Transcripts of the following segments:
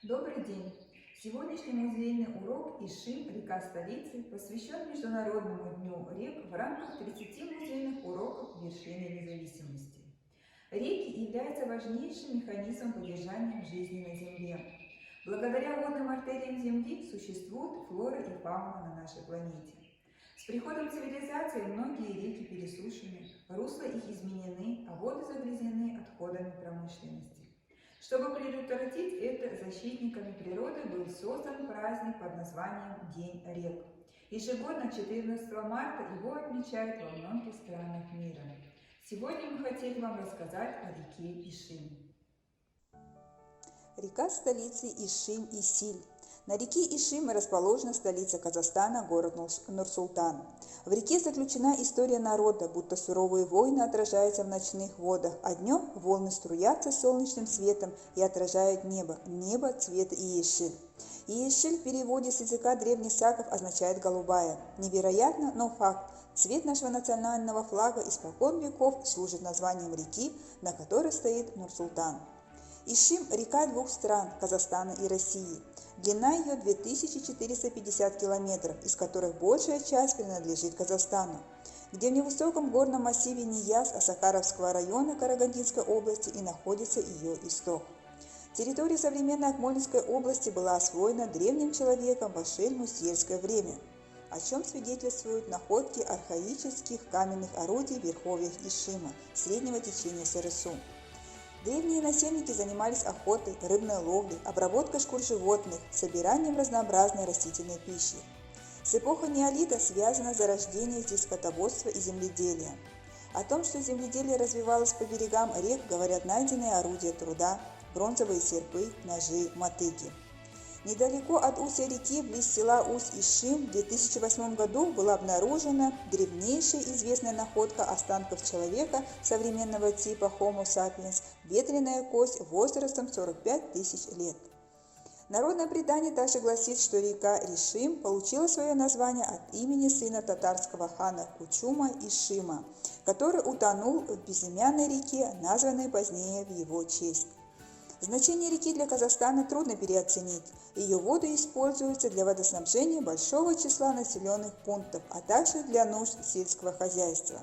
Добрый день! Сегодняшний музейный урок «Ишим. Река столицы» посвящен Международному дню рек в рамках 30 музейных уроков вершины независимости. Реки являются важнейшим механизмом поддержания жизни на Земле. Благодаря водным артериям Земли существует флора и фауна на нашей планете. С приходом цивилизации многие реки пересушены, русла их изменены, а воды загрязнены отходами промышленности. Чтобы предотвратить это, защитниками природы был создан праздник под названием День рек. Ежегодно 14 марта его отмечают во многих странах мира. Сегодня мы хотели вам рассказать о реке Ишим. Река столицы Ишим-Исиль. На реке Ишим расположена столица Казахстана, город Нур-Султан. В реке заключена история народа, будто суровые войны отражаются в ночных водах, а днем волны струятся солнечным светом и отражают небо цвета Иешиль. Иешиль в переводе с языка древних саков означает «голубая». Невероятно, но факт. Цвет нашего национального флага испокон веков служит названием реки, на которой стоит Нур-Султан. Ишим – река двух стран – Казахстана и России. Длина ее 2450 километров, из которых большая часть принадлежит Казахстану, где в невысоком горном массиве Нияз Осакаровского района Карагандинской области и находится ее исток. Территория современной Акмолинской области была освоена древним человеком в Ашель-Мусьельское время, о чем свидетельствуют находки архаических каменных орудий в верховьях Ишима среднего течения СРСУ. Древние насельники занимались охотой, рыбной ловлей, обработкой шкур животных, собиранием разнообразной растительной пищи. С эпохой неолита связано зарождение здесь скотоводства и земледелия. О том, что земледелие развивалось по берегам рек, говорят найденные орудия труда, бронзовые серпы, ножи, мотыги. Недалеко от устья реки, близ села Усть-Ишим, в 2008 году была обнаружена древнейшая известная находка останков человека современного типа Homo sapiens, ветреная кость возрастом 45 тысяч лет. Народное предание также гласит, что река Ишим получила свое название от имени сына татарского хана Кучума Ишима, который утонул в безымянной реке, названной позднее в его честь. Значение реки для Казахстана трудно переоценить. Ее воды используются для водоснабжения большого числа населенных пунктов, а также для нужд сельского хозяйства.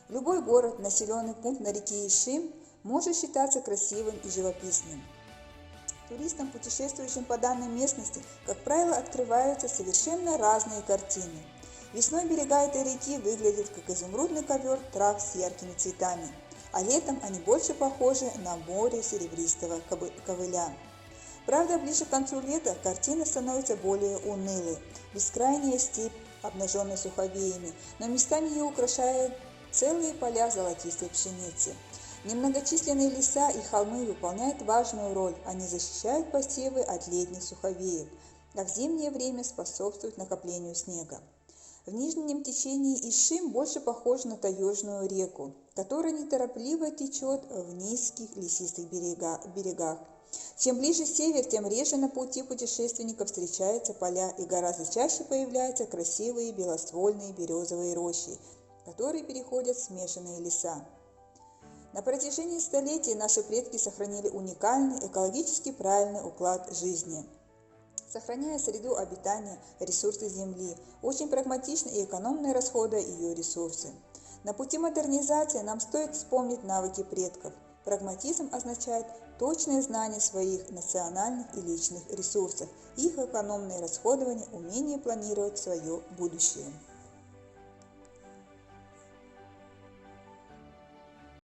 Любой город, населенный пункт на реке Ишим, может считаться красивым и живописным. Туристам, путешествующим по данной местности, как правило, открываются совершенно разные картины. Весной берега этой реки выглядят как изумрудный ковер трав с яркими цветами, а летом они больше похожи на море серебристого ковыля. Правда, ближе к концу лета картина становится более унылой. Бескрайняя степь, обнаженная суховеями, но местами ее украшают целые поля золотистой пшеницы. Немногочисленные леса и холмы выполняют важную роль, они защищают посевы от летних суховеев, а в зимнее время способствуют накоплению снега. В нижнем течении Ишим больше похож на таежную реку, которая неторопливо течет в низких лесистых берегах. Чем ближе север, тем реже на пути путешественников встречаются поля и гораздо чаще появляются красивые белоствольные березовые рощи, которые переходят в смешанные леса. На протяжении столетий наши предки сохранили уникальный, экологически правильный уклад жизни, сохраняя среду обитания, ресурсы Земли, очень прагматично и экономно расходуя ее ресурсы. На пути модернизации нам стоит вспомнить навыки предков. Прагматизм означает точное знание своих национальных и личных ресурсов, их экономное расходование, умение планировать свое будущее.